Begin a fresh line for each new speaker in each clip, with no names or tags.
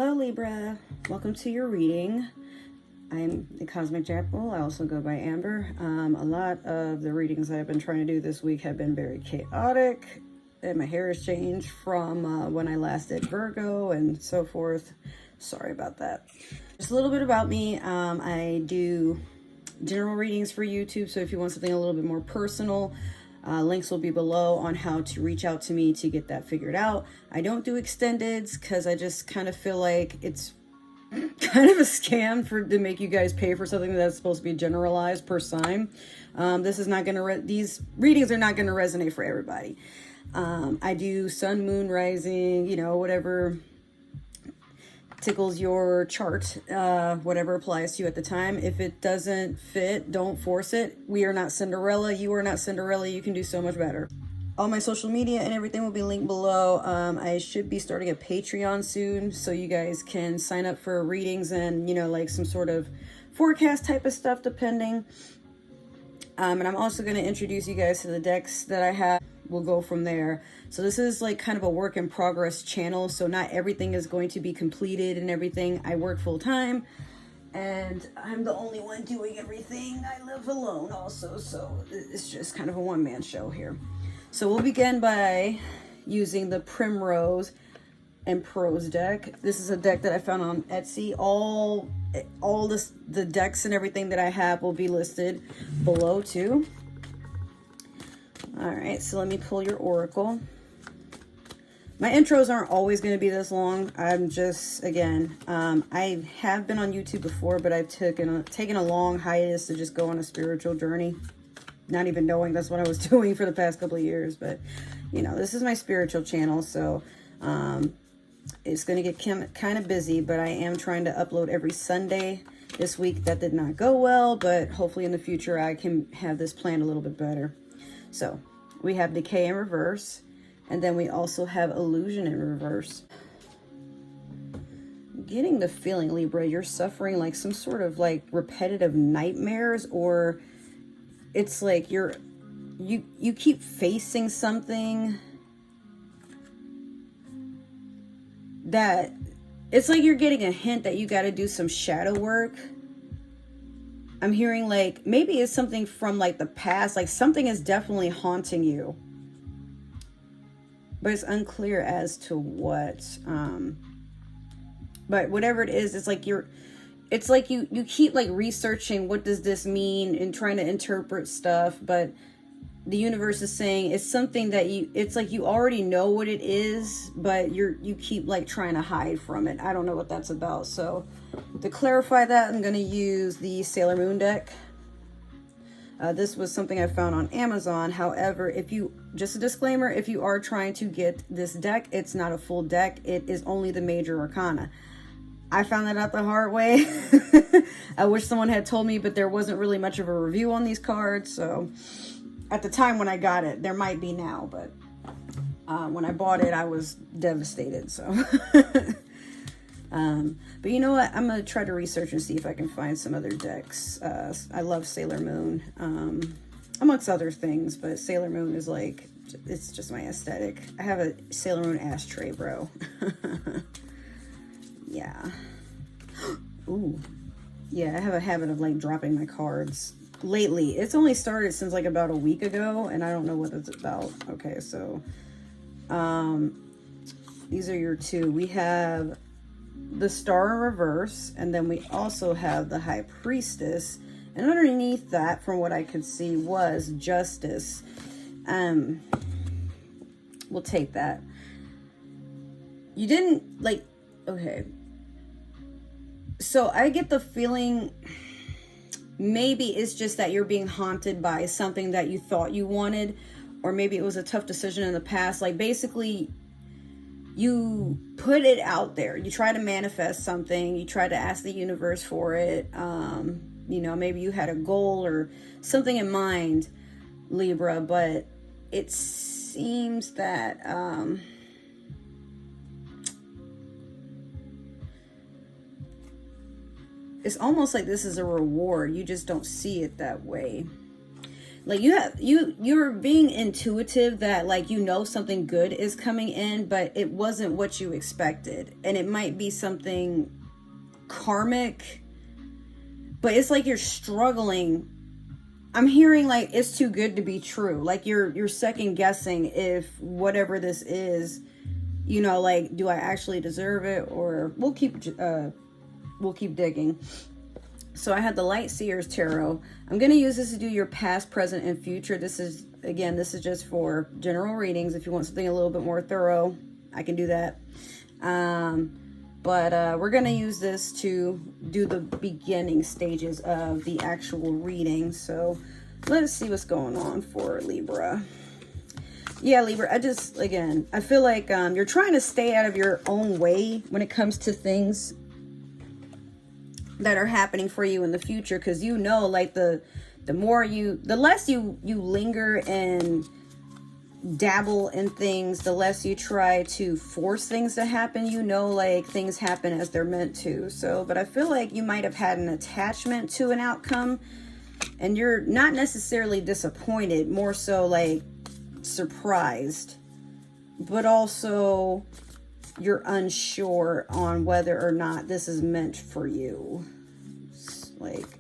Hello Libra, welcome to your reading. I'm the Cosmic Jackal. I also go by Amber. A lot of the readings I've been trying to do this week have been very chaotic, and my hair has changed from when I last did Virgo and so forth. Sorry about that. Just a little bit about me. I do general readings for YouTube, so if you want something a little bit more personal, links will be below on how to reach out to me to get that figured out. I don't do extendeds because I just kind of feel like it's kind of a scam to make you guys pay for something that's supposed to be generalized per sign. These readings are not going to resonate for everybody. I do sun, moon, rising, whatever tickles your chart, whatever applies to you at the time. If it doesn't fit, don't force it. We are not Cinderella. You are not Cinderella. You can do so much better. All my social media and everything will be linked below. I should be starting a Patreon soon, so you guys can sign up for readings and, like some sort of forecast type of stuff, depending. And I'm also going to introduce you guys to the decks that I have. We'll go from there. So this is like kind of a work in progress channel, so not everything is going to be completed and everything. I work full time and I'm the only one doing everything. I live alone also, so it's just kind of a one-man show here. So we'll begin by using the Primrose and Prose deck. This is a deck that I found on Etsy. The decks and everything that I have will be listed below too. All right, so let me pull your oracle. My intros aren't always going to be this long. I'm just, again, I have been on YouTube before, but I've taken a long hiatus to just go on a spiritual journey, not even knowing that's what I was doing for the past couple of years. But, this is my spiritual channel, so it's going to get kind of busy, but I am trying to upload every Sunday. This week that did not go well, but hopefully in the future I can have this planned a little bit better. So we have Decay in reverse, and then we also have Illusion in reverse. Getting the feeling, Libra, you're suffering like some sort of like repetitive nightmares, or it's like you keep facing something that it's like you're getting a hint that you got to do some shadow work. I'm hearing like maybe it's something from like the past, like something is definitely haunting you, but it's unclear as to what. But whatever it is, it's like you keep like researching what does this mean and trying to interpret stuff, but the universe is saying it's something that it's like you already know what it is, but you keep like trying to hide from it. I don't know what that's about. So to clarify that, I'm going to use the Sailor Moon deck. This was something I found on Amazon. However, just a disclaimer, if you are trying to get this deck, it's not a full deck. It is only the major arcana. I found that out the hard way. I wish someone had told me, but there wasn't really much of a review on these cards. So at the time when I got it, there might be now, but when I bought it, I was devastated. So, but you know what? I'm going to try to research and see if I can find some other decks. I love Sailor Moon, amongst other things, but Sailor Moon is like, it's just my aesthetic. I have a Sailor Moon ashtray, bro. Yeah. Ooh. Yeah, I have a habit of like dropping my cards. Lately, it's only started since like about a week ago, and I don't know what it's about. Okay, so these are your two. We have the Star in reverse, and then we also have the High Priestess, and underneath that, from what I could see, was Justice. We'll take that. You didn't like, okay, so I get the feeling maybe it's just that you're being haunted by something that you thought you wanted, or maybe it was a tough decision in the past. Like basically you put it out there, you try to manifest something, you try to ask the universe for it. Maybe you had a goal or something in mind, Libra, but it seems that it's almost like this is a reward. You just don't see it that way. like you're being intuitive that like you know something good is coming in, but it wasn't what you expected, and it might be something karmic, but it's like you're struggling. I'm hearing like it's too good to be true. Like you're second guessing if whatever this is, you know, like, do I actually deserve it? Or we'll keep digging. So I had the Light Seers Tarot. I'm going to use this to do your past, present, and future. This is just for general readings. If you want something a little bit more thorough, I can do that. But we're going to use this to do the beginning stages of the actual reading. So let's see what's going on for Libra. Yeah, Libra, I feel like you're trying to stay out of your own way when it comes to things that are happening for you in the future. Because you know, like the less you linger and dabble in things, the less you try to force things to happen. You know, like things happen as they're meant to. So, but I feel like you might have had an attachment to an outcome, and you're not necessarily disappointed, more so like surprised, but also you're unsure on whether or not this is meant for you. Like,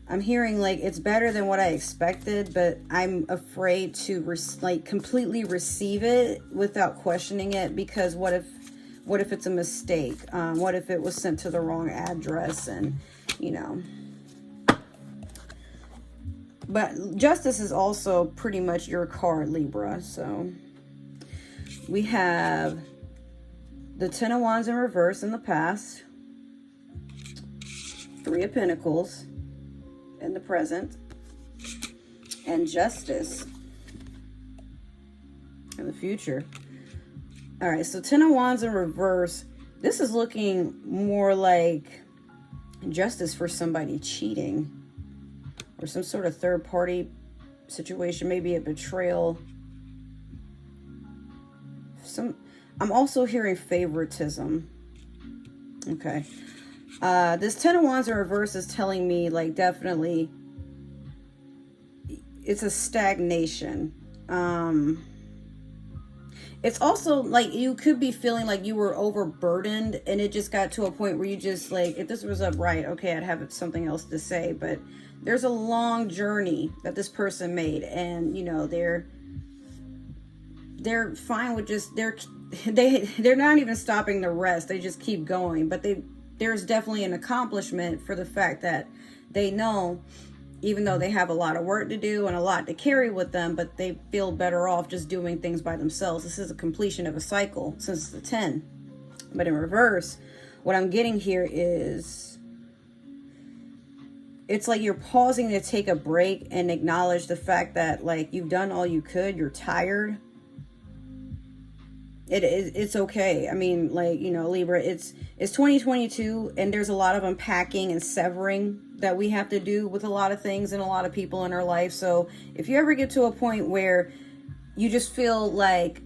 I'm hearing like it's better than what I expected, but I'm afraid to completely receive it without questioning it, because what if it's a mistake? What if it was sent to the wrong address? And you know, but justice is also pretty much your card, Libra. So we have the Ten of Wands in reverse in the past, Three of Pentacles in the present, and Justice in the future. All right, so Ten of Wands in reverse. This is looking more like justice for somebody cheating, or some sort of third party situation, maybe a betrayal. I'm also hearing favoritism. Okay. This Ten of Wands in reverse is telling me like definitely it's a stagnation. It's also like you could be feeling like you were overburdened, and it just got to a point where you just like, if this was upright, okay, I'd have something else to say, but there's a long journey that this person made, and you know, they're fine with just they're not even stopping to rest. They just keep going, but there's definitely an accomplishment for the fact that they know, even though they have a lot of work to do and a lot to carry with them, but they feel better off just doing things by themselves. This is a completion of a cycle since it's a 10. But in reverse, what I'm getting here is it's like you're pausing to take a break and acknowledge the fact that like you've done all you could, you're tired. It's okay. I mean, like, you know, Libra, it's 2022, and there's a lot of unpacking and severing that we have to do with a lot of things and a lot of people in our life. So if you ever get to a point where you just feel like,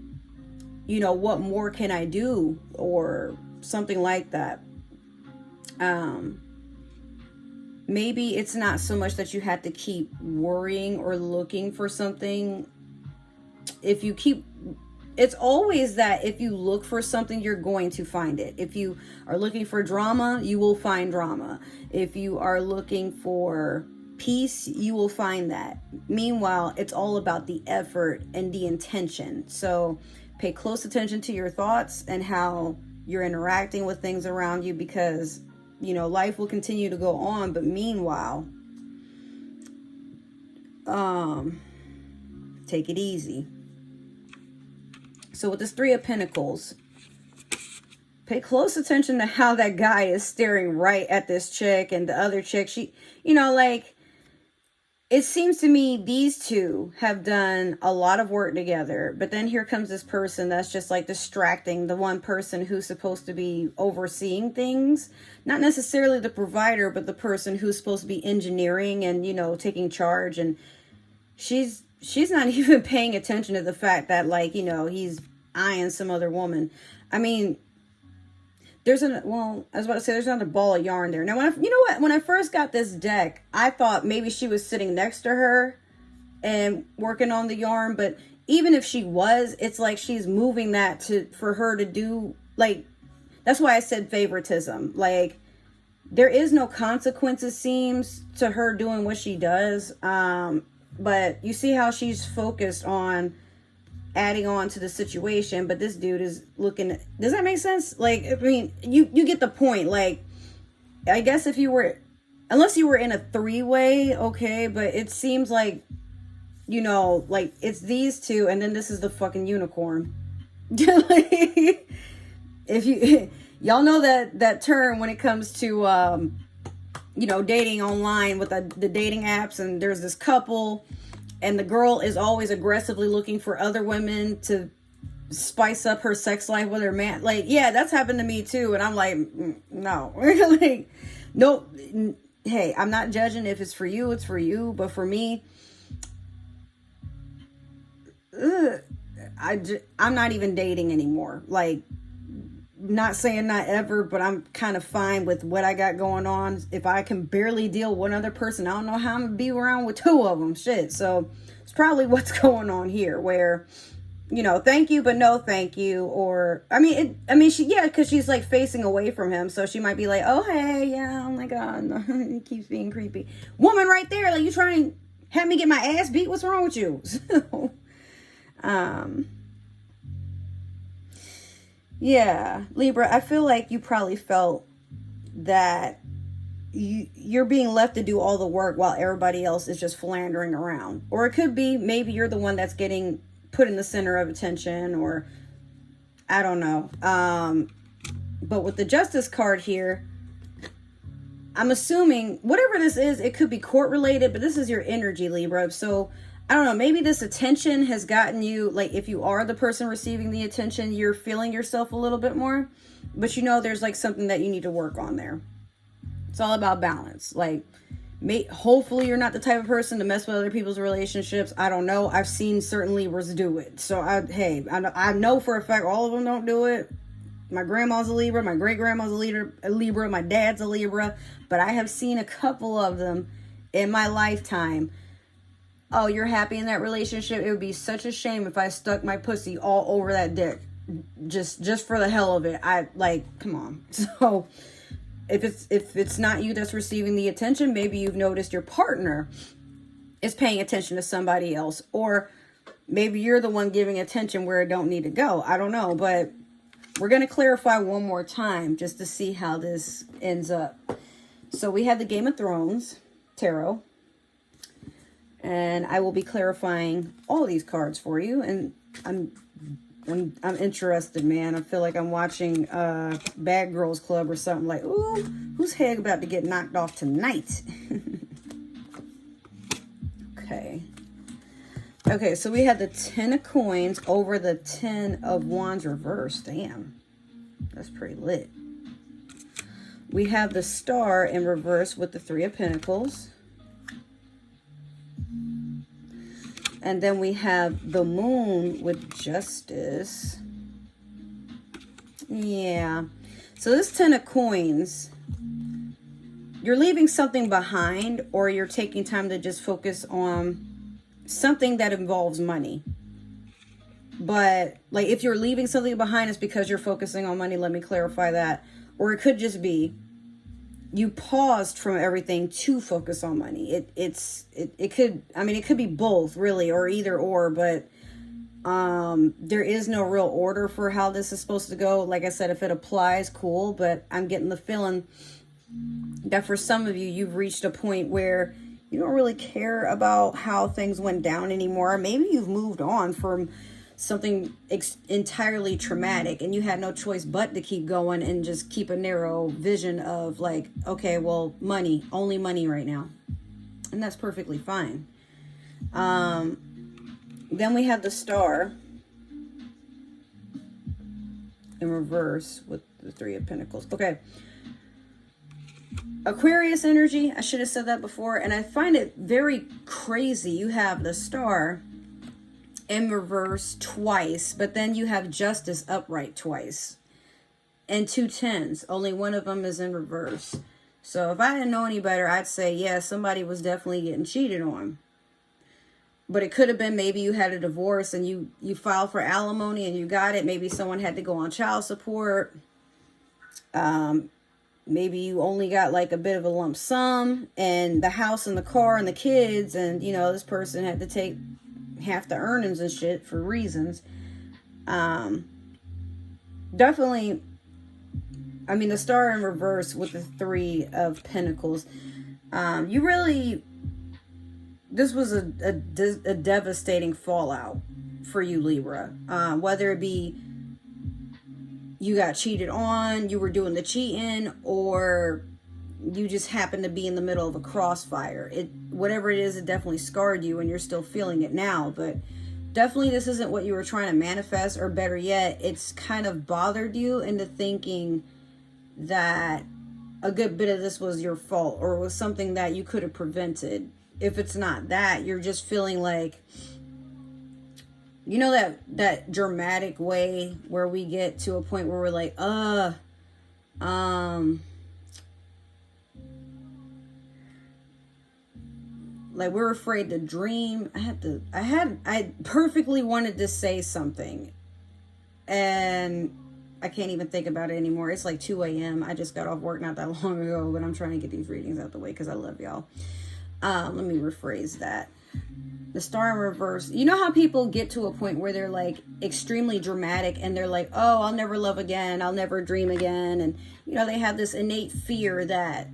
you know, what more can I do, or something like that, maybe it's not so much that you have to keep worrying or looking for something. It's always that if you look for something, you're going to find it. If you are looking for drama, you will find drama. If you are looking for peace, you will find that. Meanwhile, it's all about the effort and the intention. So pay close attention to your thoughts and how you're interacting with things around you, because, you know, life will continue to go on. But meanwhile, take it easy. So with this Three of Pentacles, pay close attention to how that guy is staring right at this chick, and the other chick, she, you know, like, it seems to me these two have done a lot of work together, but then here comes this person that's just like distracting the one person who's supposed to be overseeing things. Not necessarily the provider, but the person who's supposed to be engineering and, you know, taking charge. And she's not even paying attention to the fact that, like, you know, he's eyeing some other woman. I mean, well, I was about to say there's another ball of yarn there. Now, you know what? When I first got this deck, I thought maybe she was sitting next to her and working on the yarn, but even if she was, it's like she's moving that for her to do, like, that's why I said favoritism. Like, there is no consequences, seems, to her doing what she does. But you see how she's focused on adding on to the situation, but this dude is looking. Does that make sense? Like, I mean, you get the point. Like, I guess if you were, unless you were in a three-way, okay, but it seems like, you know, like, it's these two, and then this is the fucking unicorn. Like, if you, y'all know that term when it comes to, you know, dating online with the dating apps, and there's this couple, and the girl is always aggressively looking for other women to spice up her sex life with her man. Like, yeah, that's happened to me too, and I'm like, no. Like, nope. Hey, I'm not judging. If it's for you, it's for you, but for me, I'm not even dating anymore. Like, not saying not ever, but I'm kind of fine with what I got going on. If I can barely deal with one other person, I don't know how I'm gonna be around with two of them. Shit. So it's probably what's going on here, where, you know, thank you, but no thank you. Or, because she's like facing away from him. So she might be like, oh, hey, yeah, oh my God. He keeps being creepy. Woman right there, like, you trying to have me get my ass beat? What's wrong with you? So, yeah, Libra, I feel like you probably felt that you're being left to do all the work while everybody else is just philandering around. Or it could be maybe you're the one that's getting put in the center of attention, or I don't know. But with the Justice card here, I'm assuming whatever this is, it could be court related, but this is your energy, Libra. So I don't know, maybe this attention has gotten you, like, if you are the person receiving the attention, you're feeling yourself a little bit more, but you know there's like something that you need to work on there. It's all about balance. Like, hopefully you're not the type of person to mess with other people's relationships. I don't know. I've seen certain Libras do it. So, I know for a fact all of them don't do it. My grandma's a Libra. My great-grandma's a Libra. My dad's a Libra. But I have seen a couple of them in my lifetime. Oh, you're happy in that relationship? It would be such a shame if I stuck my pussy all over that dick. Just for the hell of it. Come on. So, if it's not you that's receiving the attention, maybe you've noticed your partner is paying attention to somebody else. Or maybe you're the one giving attention where it don't need to go. I don't know. But we're going to clarify one more time just to see how this ends up. So, we have the Game of Thrones Tarot. And I will be clarifying all these cards for you. And I'm interested, man. I feel like I'm watching Bad Girls Club or something. Like, ooh, whose head about to get knocked off tonight? Okay, so we had the 10 of Coins over the 10 of Wands reversed. Damn, that's pretty lit. We have the Star in reverse with the 3 of Pentacles. And then we have the Moon with Justice. Yeah. So this 10 of Coins, you're leaving something behind, or you're taking time to just focus on something that involves money. But, like, if you're leaving something behind, it's because you're focusing on money. Let me clarify that. Or it could just be you paused from everything to focus on money. It could be both, really, or either or, but there is no real order for how this is supposed to go. Like I said, if it applies, cool, but I'm getting the feeling that for some of you, you've reached a point where you don't really care about how things went down anymore. Maybe you've moved on from something entirely traumatic and you had no choice but to keep going and just keep a narrow vision of, like, okay, well, money, only money right now. And that's perfectly fine. Then we have the Star in reverse with the 3 of Pentacles. Okay. Aquarius energy, I should have said that before, and I find it very crazy. You have the Star in reverse twice, but then you have Justice upright twice. and 2 10s. Only one of them is in reverse. So if I didn't know any better, I'd say, yeah, somebody was definitely getting cheated on. But it could have been maybe you had a divorce and you filed for alimony and you got it. Maybe someone had to go on child support. Maybe you only got like a bit of a lump sum and the house and the car and the kids. And, you know, this person had to take half the earnings and shit for reasons. Definitely, I mean, the star in reverse with the 3 of Pentacles. You really, this was a devastating fallout for you, Libra. Whether it be you got cheated on, you were doing the cheating, or you just happened to be in the middle of a crossfire. Whatever it is, it definitely scarred you and you're still feeling it now. But definitely this isn't what you were trying to manifest, or better yet, it's kind of bothered you into thinking that a good bit of this was your fault or was something that you could have prevented. If it's not that, you're just feeling like, you know, that dramatic way where we get to a point where we're like, like we're afraid to dream. I perfectly wanted to say something and I can't even think about it anymore. It's like 2 a.m. I just got off work not that long ago, but I'm trying to get these readings out the way because I love y'all. Let me rephrase that. The star in reverse. You know how people get to a point where they're like extremely dramatic and they're like, oh, I'll never love again. I'll never dream again. And, you know, they have this innate fear that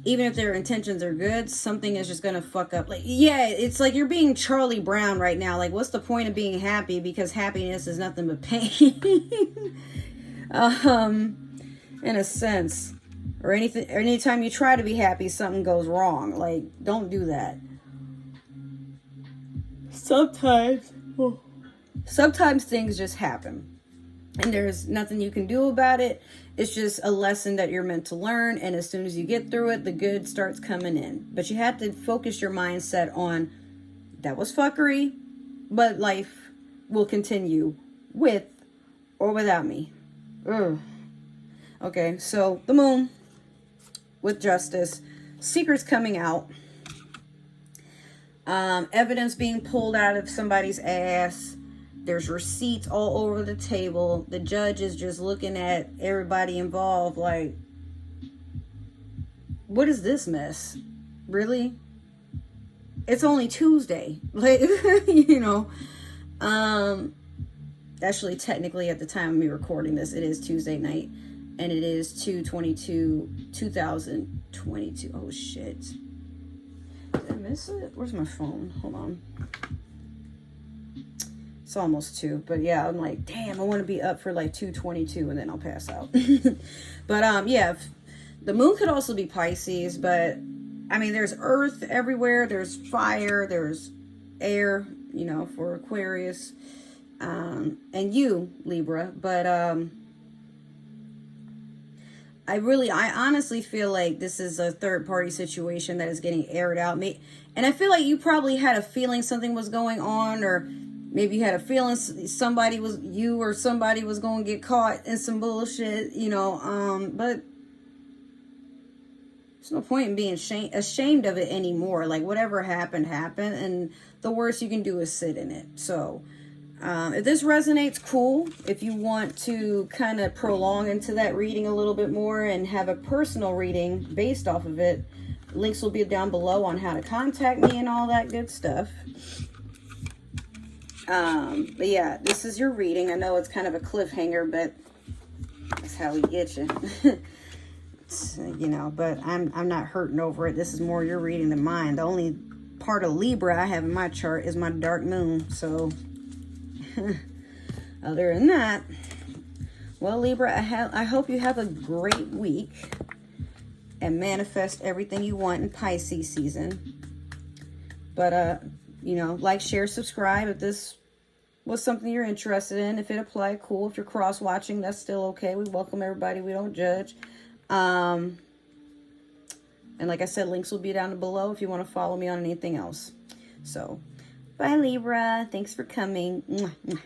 even if their intentions are good, something is just going to fuck up. Like, yeah, it's like you're being Charlie Brown right now. Like, what's the point of being happy? Because happiness is nothing but pain. In a sense. Or anytime you try to be happy, something goes wrong. Like, don't do that. Sometimes things just happen and there's nothing you can do about it. It's just a lesson that you're meant to learn, and as soon as you get through it, the good starts coming in. But you have to focus your mindset on that was fuckery, but life will continue with or without me. Ugh. Okay, so the moon with justice, secrets coming out. Evidence being pulled out of somebody's ass. There's receipts all over the table. The judge is just looking at everybody involved like, what is this mess? Really? It's only Tuesday. Like, you know. Actually, technically, at the time of me recording this, it is Tuesday night. And it is 2/22/2022. Oh, shit. Did I miss it? Where's my phone? Hold on. It's almost 2. But yeah, I'm like, damn, I want to be up for like 2:22 and then I'll pass out. But yeah, the moon could also be Pisces. But I mean, there's earth everywhere. There's fire. There's air, you know, for Aquarius. And you, Libra. But I honestly feel like this is a third party situation that is getting aired out. And I feel like you probably had a feeling something was going on, or maybe you had a feeling somebody was going to get caught in some bullshit, you know, but there's no point in being ashamed of it anymore. Like, whatever happened, and the worst you can do is sit in it. So, if this resonates, cool. If you want to kind of prolong into that reading a little bit more and have a personal reading based off of it, links will be down below on how to contact me and all that good stuff. But yeah, this is your reading. I know it's kind of a cliffhanger, but that's how we get you. You know, but I'm not hurting over it. This is more your reading than mine. The only part of Libra I have in my chart is my dark moon, so other than that, well, Libra, I hope you have a great week and manifest everything you want in Pisces season. But you know, like, share, subscribe if this was something you're interested in. If it applied, cool. If you're cross watching, that's still okay. We welcome everybody. We don't judge. And like I said, links will be down below if you want to follow me on anything else. So bye, Libra. Thanks for coming. Mwah, mwah.